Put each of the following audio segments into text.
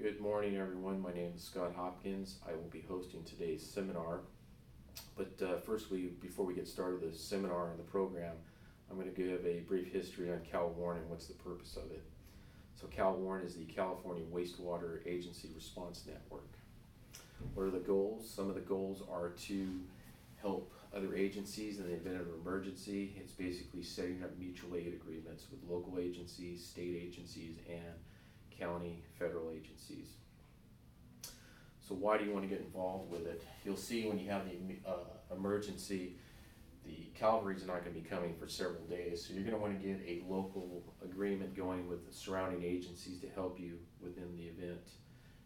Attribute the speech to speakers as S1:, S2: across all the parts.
S1: Good morning, everyone. My name is Scott Hopkins. I will be hosting today's seminar. But before we get started with the seminar and the program, I'm going to give a brief history on calwarn and what's the purpose of it. So calwarn is the California Wastewater Agency Response Network. What are the goals? Some of the goals are to help other agencies in the event of an emergency. It's basically setting up mutual aid agreements with local agencies, state agencies, and county, federal agencies. So why do you want to get involved with it? You'll see when you have the emergency, the cavalry's not going to be coming for several days, so you're going to want to get a local agreement going with the surrounding agencies to help you within the event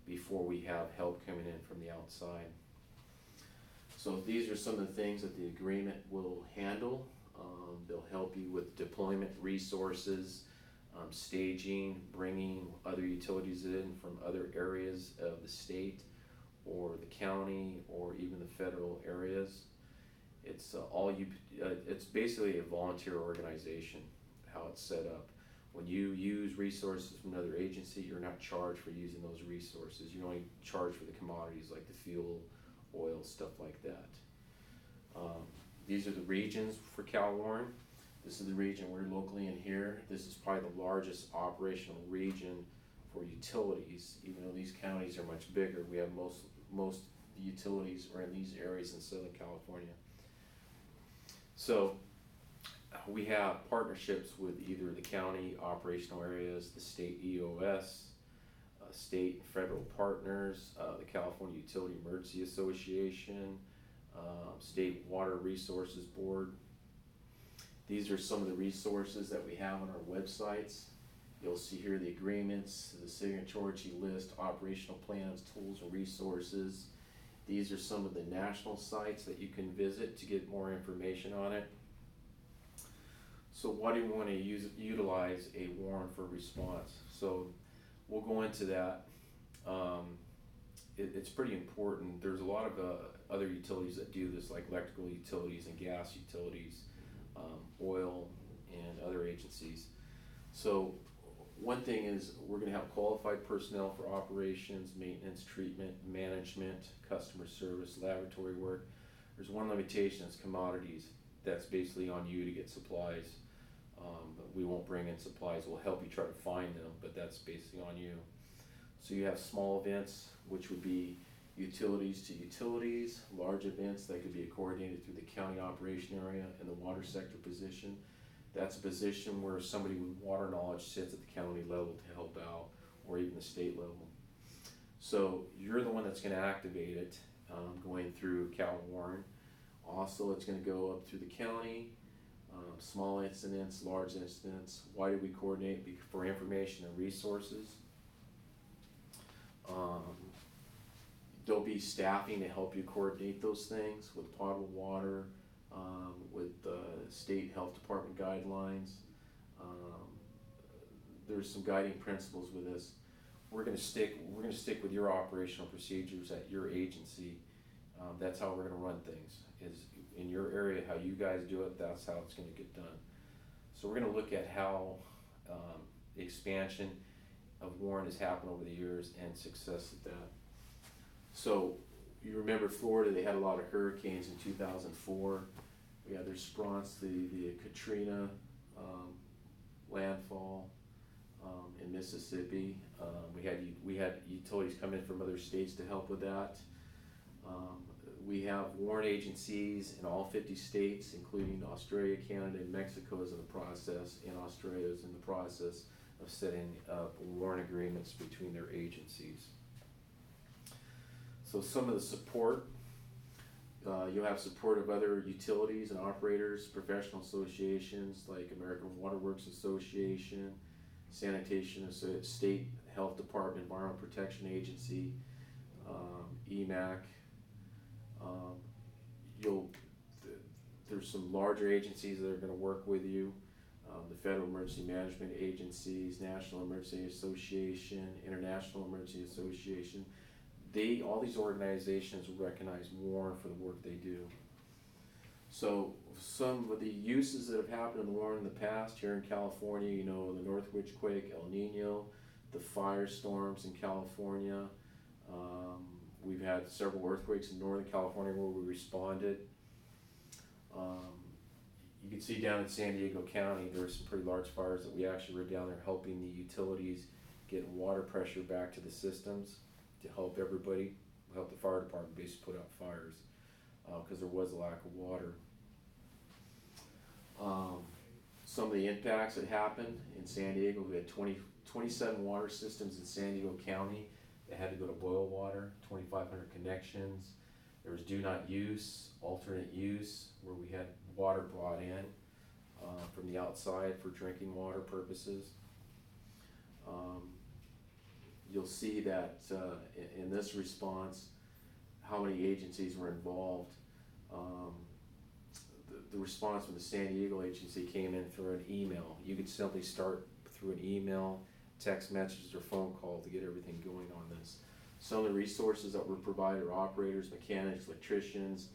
S1: before we have help coming in from the outside. So these are some of the things that the agreement will handle. They'll help you with deployment resources, staging, bringing other utilities in from other areas of the state or the county or even the federal areas. It's it's basically a volunteer organization, how it's set up. When you use resources from another agency, you're not charged for using those resources. You're only charged for the commodities like the fuel, oil, stuff like that. These are the regions for calwarn. This is the region we're locally in here. This is probably the largest operational region for utilities. Even though these counties are much bigger, we have most utilities are in these areas in Southern California. So we have partnerships with either the county operational areas, the state EOS, state and federal partners, the California Utility Emergency Association, State Water Resources Board. These are some of the resources that we have on our websites. You'll see here the agreements, the signatory list, operational plans, tools, and resources. These are some of the national sites that you can visit to get more information on it. So why do you want to utilize a warrant for response? So we'll go into that. It's pretty important. There's a lot of other utilities that do this, like electrical utilities and gas utilities, oil, and other agencies. So one thing is we're going to have qualified personnel for operations, maintenance, treatment, management, customer service, laboratory work. There's one limitation, it's commodities. That's basically on you to get supplies. But we won't bring in supplies. We'll help you try to find them, but that's basically on you. So you have small events, which would be utilities to utilities, large events that could be coordinated through the county operation area, and the water sector position. That's a position where somebody with water knowledge sits at the county level to help out, or even the state level. So you're the one that's going to activate it, going through calwarn. Also, it's going to go up through the county, small incidents, large incidents. Why do we coordinate? For information and resources. There'll be staffing to help you coordinate those things with potable water, with state health department guidelines. There's some guiding principles with this. We're going to stick with your operational procedures at your agency. That's how we're going to run things. Is in your area, how you guys do it. That's how it's going to get done. So we're going to look at how the expansion of warrant has happened over the years and success at that. So you remember Florida, they had a lot of hurricanes in 2004. We had the response to the Katrina landfall in Mississippi. We had utilities come in from other states to help with that. We have warrant agencies in all 50 states, including Australia, Canada, and Mexico is in the process, and Australia is in the process of setting up warrant agreements between their agencies. So some of the support, you'll have support of other utilities and operators, professional associations like American Water Works Association, Sanitation, State Health Department, Environmental Protection Agency, EMAC. There's some larger agencies that are going to work with you. The Federal Emergency Management Agencies, National Emergency Association, International Emergency Association. All these organizations recognize warrant for the work they do. So some of the uses that have happened in the warrant in the past here in California, the Northwich quake, El Nino, the firestorms in California. We've had several earthquakes in Northern California where we responded. You can see down in San Diego County, there were some pretty large fires that we actually were down there helping the utilities get water pressure back to the systems to help everybody, help the fire department basically put out fires because there was a lack of water. Some of the impacts that happened in San Diego, we had 27 water systems in San Diego County that had to go to boil water, 2,500 connections. There was do not use, alternate use, where we had water brought in from the outside for drinking water purposes. You'll see that in this response, how many agencies were involved. The response from the San Diego agency came in through an email. You could simply start through an email, text messages, or phone call to get everything going on this. Some of the resources that were provided are operators, mechanics, electricians,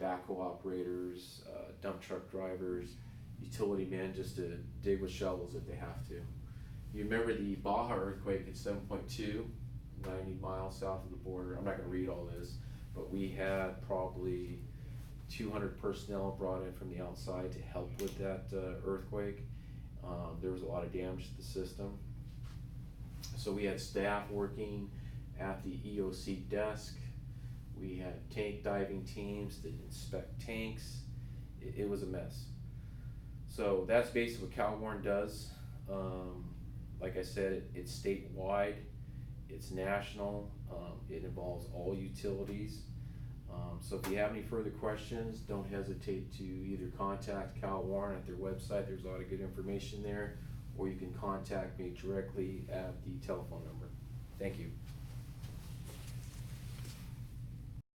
S1: backhoe operators, dump truck drivers, utility men just to dig with shovels if they have to. You remember the Baja earthquake at 7.2, 90 miles south of the border. I'm not going to read all this, but we had probably 200 personnel brought in from the outside to help with that earthquake. There was a lot of damage to the system. So we had staff working at the EOC desk. We had tank diving teams that inspect tanks. It was a mess. So that's basically what calwarn does. Like I said, it's statewide, it's national, it involves all utilities. So if you have any further questions, don't hesitate to either contact calwarn at their website. There's a lot of good information there, or you can contact me directly at the telephone number. Thank you.